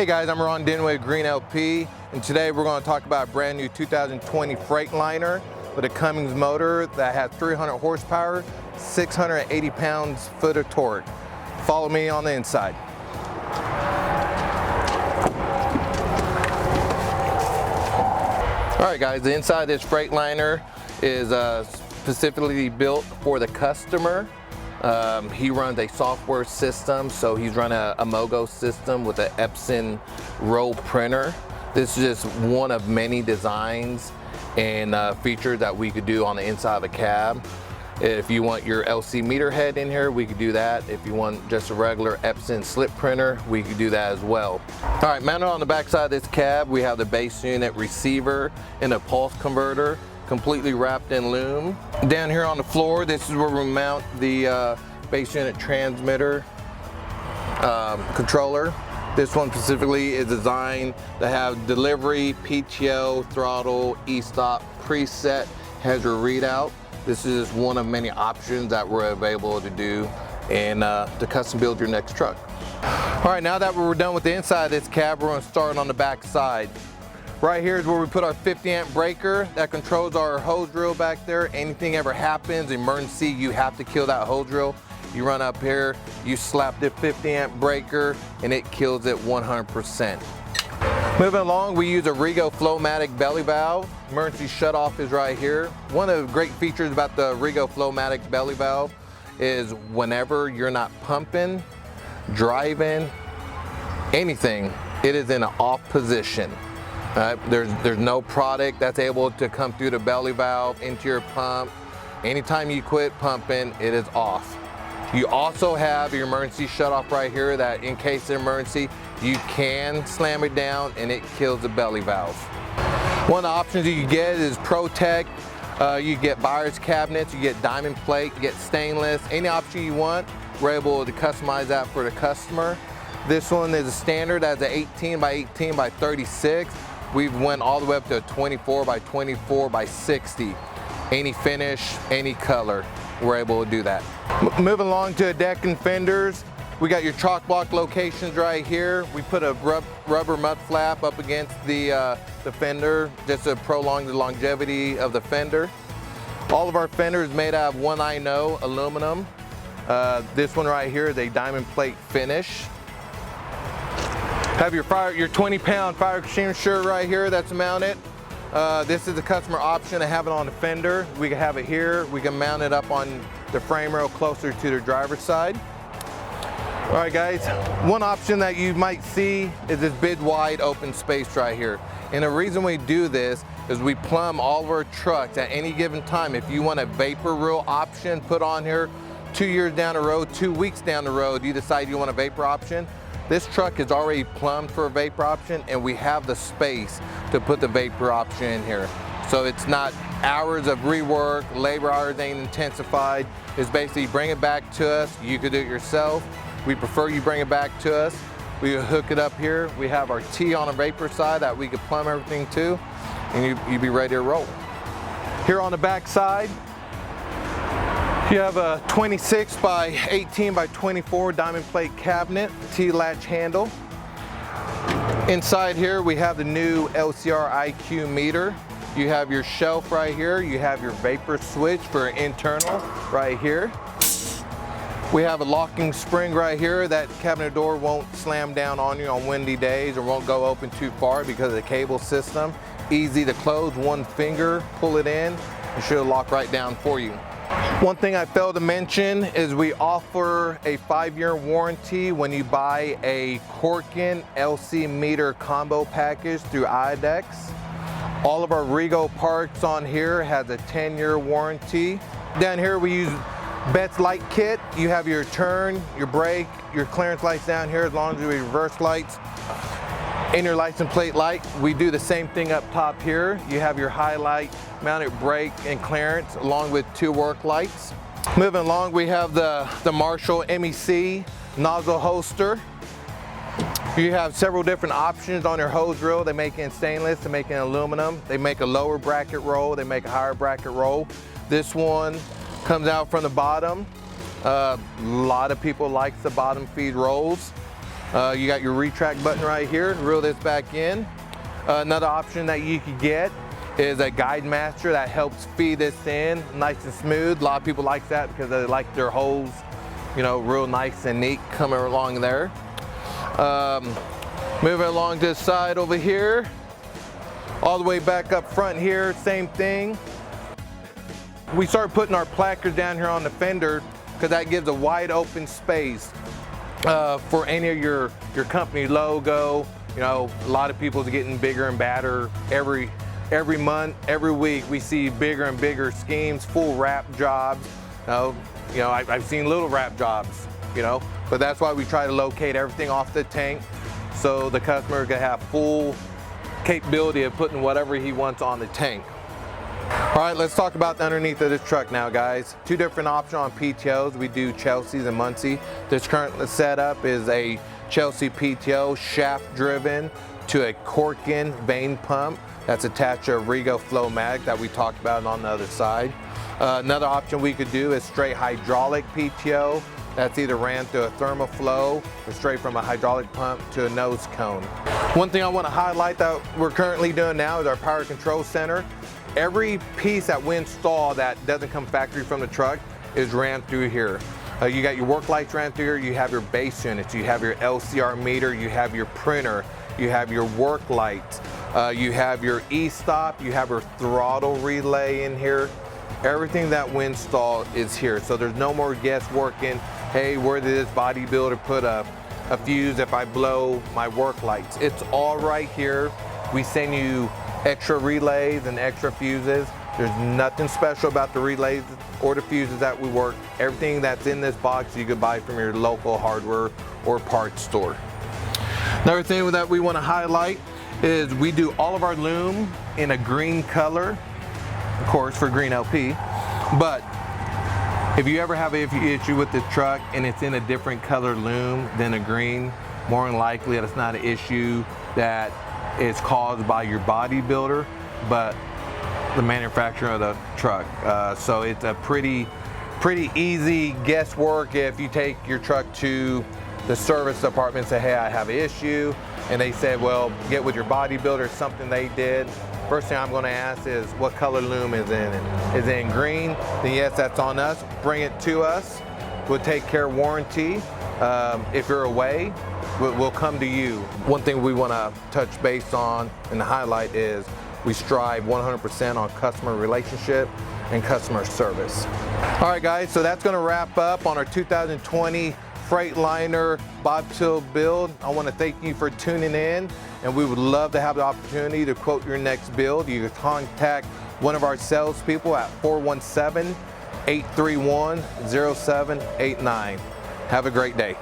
Hey guys, I'm Ron Dinwiddie, Green LP, and today we're going to talk about a brand new 2020 Freightliner with a Cummins motor that has 300 horsepower, 680 pounds-foot of torque. Follow me on the inside. All right guys, the inside of this Freightliner is specifically built for the customer. He runs a software system, so he's running a Mogo system with an Epson roll printer. This is just one of many designs and features that we could do on the inside of a cab. If you want your LC meter head in here, we could do that. If you want just a regular Epson slip printer, we could do that as well. All right, mounted on the back side of this cab, we have the base unit receiver and a pulse converter, completely wrapped in loom. Down here on the floor, this is where we mount the base unit transmitter controller. This one specifically is designed to have delivery, PTO, throttle, e-stop, preset, has your readout. This is one of many options that we're available to do and to custom build your next truck. All right, now that we're done with the inside of this cab, we're going to start on the back side. Right here is where we put our 50 amp breaker that controls our hose drill back there. Anything ever happens, emergency, you have to kill that hose drill. You run up here, you slap the 50 amp breaker, and it kills it 100%. Moving along, we use a Rigoflomatic belly valve. Emergency shutoff is right here. One of the great features about the Rigoflomatic belly valve is whenever you're not pumping, driving, anything, it is in an off position. There's no product that's able to come through the belly valve into your pump. Anytime you quit pumping, it is off. You also have your emergency shutoff right here that in case of emergency, you can slam it down and it kills the belly valve. One of the options you get is Protect. You get buyer's cabinets, you get diamond plate, you get stainless, any option you want. We're able to customize that for the customer. This one is a standard as an 18 by 18 by 36. We've went all the way up to a 24 by 24 by 60. Any finish, any color, we're able to do that. Moving along to deck and fenders, we got your chalk block locations right here. We put a rubber mud flap up against the fender just to prolong the longevity of the fender. All of our fenders made out of 190 aluminum. This one right here is a diamond plate finish. Have your 20-pound fire extinguisher right here that's mounted. This is a customer option to have it on the fender. We can have it here. We can mount it up on the frame rail closer to the driver's side. All right guys, one option that you might see is this big wide open space right here. And the reason we do this is we plumb all of our trucks at any given time. If you want a vapor reel option put on here, 2 years down the road, 2 weeks down the road, you decide you want a vapor option. This truck is already plumbed for a vapor option and we have the space to put the vapor option in here. So it's not hours of rework, labor hours ain't intensified. It's basically bring it back to us. You could do it yourself. We prefer you bring it back to us. We hook it up here. We have our T on the vapor side that we could plumb everything to, and you'd be ready to roll. Here on the back side, you have a 26 by 18 by 24 diamond plate cabinet, T-latch handle. Inside here we have the new LCR IQ meter. You have your shelf right here. You have your vapor switch for internal right here. We have a locking spring right here. That cabinet door won't slam down on you on windy days or won't go open too far because of the cable system. Easy to close, one finger, pull it in, it should lock right down for you. One thing I failed to mention is we offer a 5-year warranty when you buy a Corkin LC meter combo package through IDEX. All of our Rego parts on here has a 10-year warranty. Down here we use Bet's light kit. You have your turn, your brake, your clearance lights down here as long as your reverse lights and your license plate light. We do the same thing up top here. You have your highlight, mounted brake and clearance along with 2 work lights. Moving along, we have the Marshall MEC nozzle holster. You have several different options on your hose reel. They make it in stainless, they make it in aluminum. They make a lower bracket roll, they make a higher bracket roll. This one comes out from the bottom. A lot of people like the bottom feed rolls. You got your retract button right here, reel this back in. Another option that you could get is a guide master that helps feed this in nice and smooth. A lot of people like that because they like their holes, you know, real nice and neat coming along there. Moving along this side over here, all the way back up front here, same thing. We started putting our placards down here on the fender because that gives a wide open space for any of your company logo. You know, a lot of people's getting bigger and badder every month, every week. We see bigger and bigger schemes, full wrap jobs. You know, I've seen little wrap jobs, you know, but that's why we try to locate everything off the tank so the customer can have full capability of putting whatever he wants on the tank. All right, let's talk about the underneath of this truck now, guys. Two different options on PTOs. We do Chelsea's and Muncie. This current setup is a Chelsea PTO shaft driven to a Corkin vane pump that's attached to a Rigoflomatic that we talked about on the other side. Another option we could do is straight hydraulic PTO. That's either ran through a ThermoFlow or straight from a hydraulic pump to a nose cone. One thing I want to highlight that we're currently doing now is our power control center. Every piece that we install that doesn't come factory from the truck is ran through here. You got your work lights ran through here, you have your base units, you have your LCR meter, you have your printer, you have your work lights, you have your e-stop, you have your throttle relay in here. Everything that we install is here, so there's no more guesswork in, hey, where did this bodybuilder put a fuse if I blow my work lights? It's all right here. We send you extra relays and extra fuses. There's nothing special about the relays or the fuses that we work. Everything that's in this box you could buy from your local hardware or parts store. Another thing that we want to highlight is we do all of our loom in a green color, of course for green LP, but if you ever have an issue with the truck and it's in a different color loom than a green, more than likely it's not an issue that is caused by your bodybuilder, but the manufacturer of the truck. So it's a pretty easy guesswork if you take your truck to the service department and say, hey, I have an issue, and they said, well, get with your bodybuilder, something they did. First thing I'm going to ask is what color loom is in it. Is it in green? Then yes, that's on us. Bring it to us. We'll take care of warranty. If you're away, we'll come to you. One thing we want to touch base on and highlight is we strive 100% on customer relationship and customer service. All right, guys, so that's going to wrap up on our 2020 Freightliner Bobtail build. I want to thank you for tuning in, and we would love to have the opportunity to quote your next build. You can contact one of our salespeople at 417-831-0789. Have a great day.